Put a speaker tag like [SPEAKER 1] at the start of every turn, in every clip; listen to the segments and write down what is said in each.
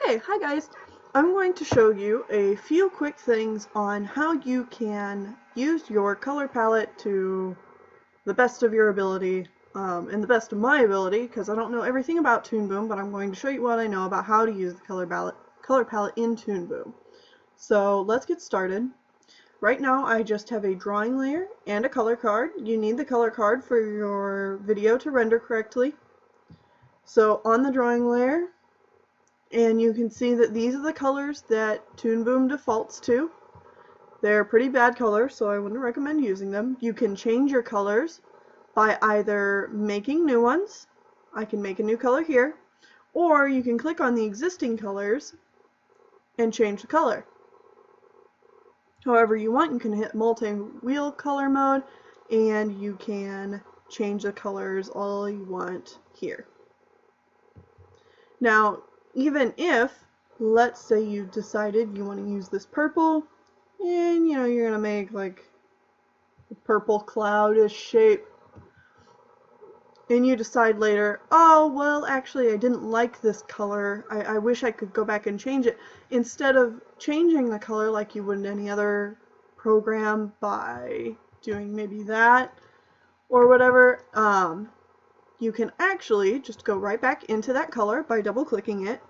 [SPEAKER 1] Okay, hi guys. I'm going to show you a few quick things on how you can use your color palette to the best of your ability, and the best of my ability, because I don't know everything about Toon Boom, but I'm going to show you what I know about how to use the color palette in Toon Boom. So let's get started. Right now I just have a drawing layer and a color card. You need the color card for your video to render correctly. So on the drawing layer, and you can see that these are the colors that Toon Boom defaults to. They're pretty bad colors, so I wouldn't recommend using them. You can change your colors by either making new ones. I can make a new color here, or you can click on the existing colors and change the color. However you want, you can hit multi-wheel color mode, and you can change the colors all you want here. Now, even if, let's say you decided you want to use this purple, and you're going to make like a purple cloudish shape, and you decide later, oh, well, actually I didn't like this color, I wish I could go back and change it. Instead of changing the color like you would in any other program by doing maybe that or whatever, you can actually just go right back into that color by double clicking it,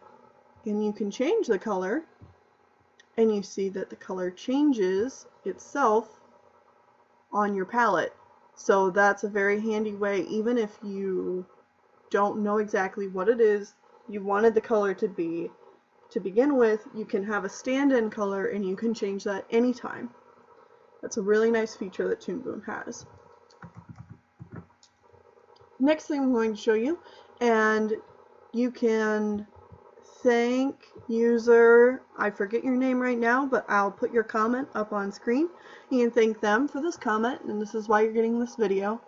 [SPEAKER 1] and you can change the color, and you see that the color changes itself on your palette. So that's a very handy way, even if you don't know exactly what it is you wanted the color to be to begin with, you can have a stand-in color and you can change that anytime. That's a really nice feature that Toon Boom has. Next thing I'm going to show you, and you can thank user, I forget your name right now, but I'll put your comment up on screen. You can thank them for this comment, and this is why you're getting this video.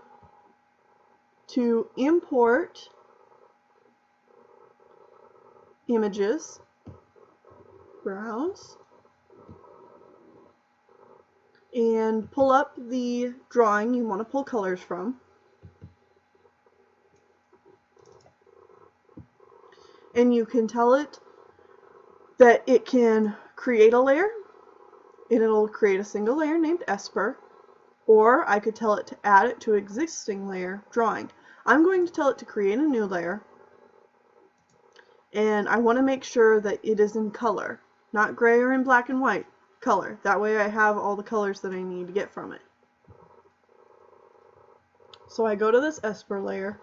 [SPEAKER 1] To import images, browse, and pull up the drawing you want to pull colors from. And you can tell it that it can create a layer, and it'll create a single layer named Esper, or I could tell it to add it to an existing layer drawing. I'm going to tell it to create a new layer, and I want to make sure that it is in color, not gray or in black and white, color. That way I have all the colors that I need to get from it. So I go to this Esper layer.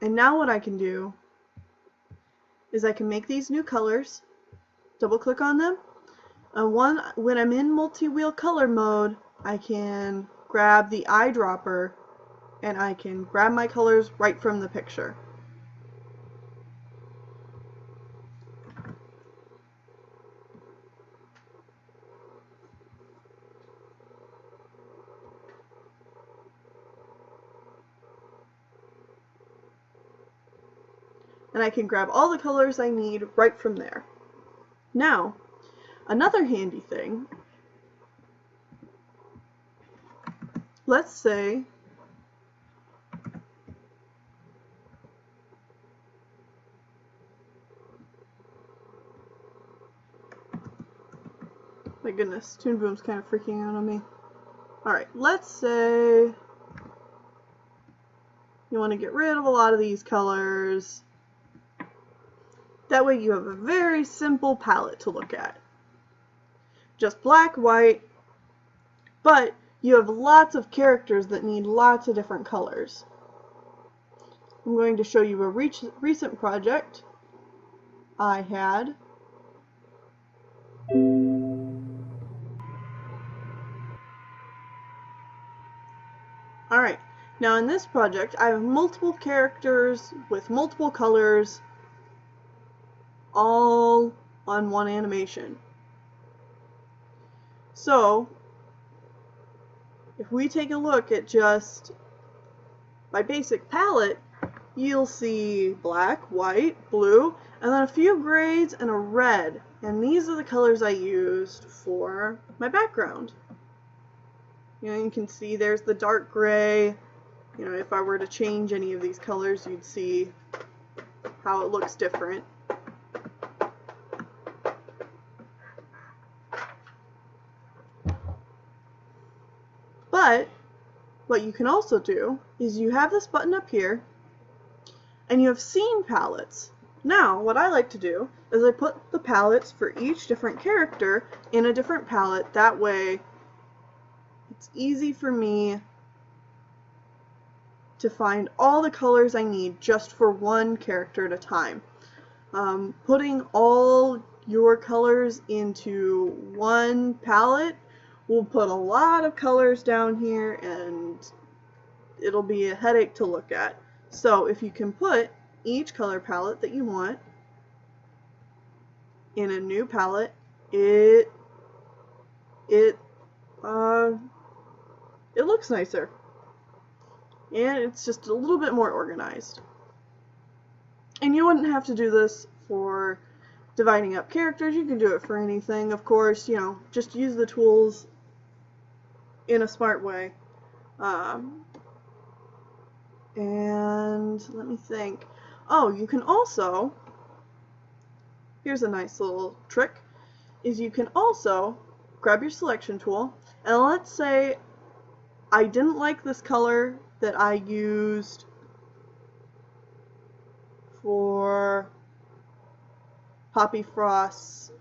[SPEAKER 1] And now what I can do is I can make these new colors, double click on them, and when I'm in multi-wheel color mode, I can grab the eyedropper and I can grab my colors right from the picture. And I can grab all the colors I need right from there. Now, another handy thing, let's say my goodness, Toon Boom's kind of freaking out on me. Alright, let's say you want to get rid of a lot of these colors. That way you have a very simple palette to look at. Just black, white, but you have lots of characters that need lots of different colors. I'm going to show you a recent project I had. Alright, now in this project I have multiple characters with multiple colors all on one animation. So if we take a look at just my basic palette, you'll see black, white, blue, and then a few grays and a red. And these are the colors I used for my background. You can see there's the dark gray, You know, if I were to change any of these colors, you'd see how it looks different. But what you can also do is you have this button up here and you have scene palettes. Now what I like to do is I put the palettes for each different character in a different palette. That way it's easy for me to find all the colors I need just for one character at a time. Putting all your colors into one palette will put a lot of colors down here and it'll be a headache to look at. So if you can put each color palette that you want in a new palette, it looks nicer. And it's just a little bit more organized. And you wouldn't have to do this for dividing up characters. You can do it for anything, of course. You know, just use the tools in a smart way. And let me think. Oh, you can also, here's a nice little trick, is you can also grab your selection tool, and let's say I didn't like this color that I used for Poppy Frost's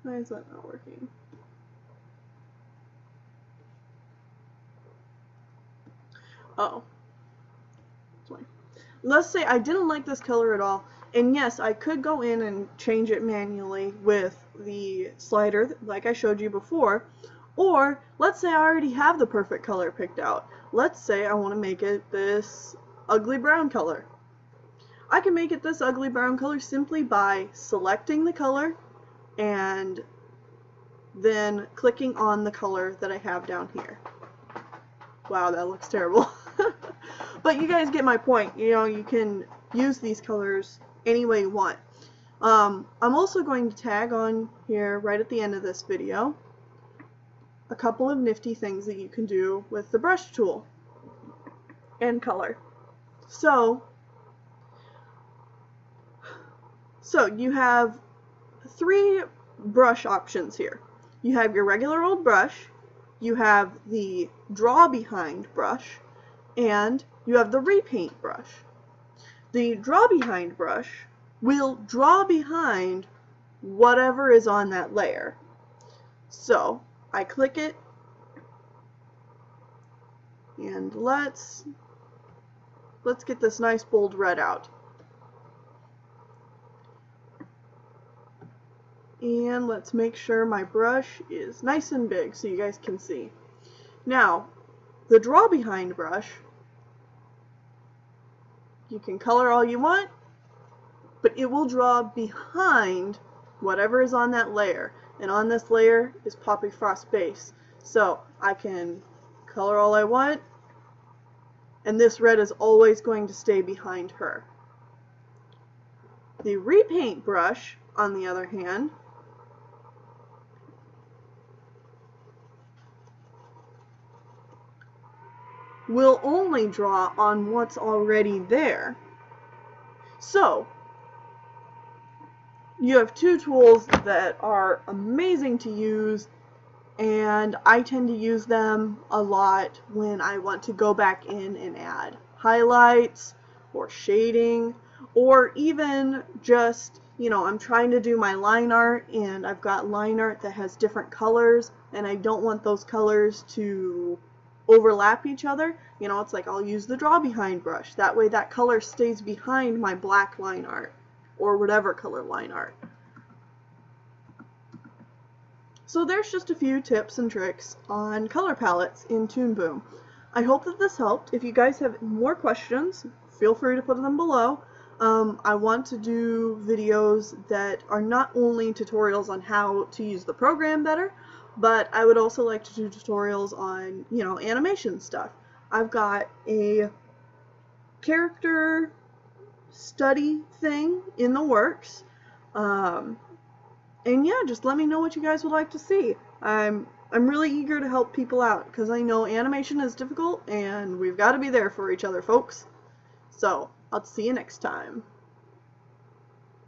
[SPEAKER 1] why is that not working? Oh. Let's say I didn't like this color at all, and yes, I could go in and change it manually with the slider like I showed you before, or let's say I already have the perfect color picked out. Let's say I want to make it this ugly brown color. I can make it this ugly brown color simply by selecting the color and then clicking on the color that I have down here. Wow, that looks terrible. But you guys get my point. You know, you can use these colors any way you want. I'm also going to tag on here right at the end of this video a couple of nifty things that you can do with the brush tool and color. So you have 3 brush options here. You have your regular old brush, you have the draw behind brush, and you have the repaint brush. The draw behind brush will draw behind whatever is on that layer. So I click it, and let's get this nice bold red out. And let's make sure my brush is nice and big so you guys can see. Now, the draw behind brush, you can color all you want, but it will draw behind whatever is on that layer. And on this layer is Poppy Frost base. So I can color all I want, and this red is always going to stay behind her. The repaint brush, on the other hand, will only draw on what's already there. So you have 2 tools that are amazing to use, and I tend to use them a lot when I want to go back in and add highlights or shading, or even just, you know, I'm trying to do my line art and I've got line art that has different colors and I don't want those colors to overlap each other. You know, it's like I'll use the draw behind brush. That way that color stays behind my black line art or whatever color line art. So there's just a few tips and tricks on color palettes in Toon Boom. I hope that this helped. If you guys have more questions, feel free to put them below. I want to do videos that are not only tutorials on how to use the program better, but I would also like to do tutorials on, you know, animation stuff. I've got a character study thing in the works, and And yeah, just let me know what you guys would like to see. I'm really eager to help people out because I know animation is difficult and we've got to be there for each other, folks. So, I'll see you next time.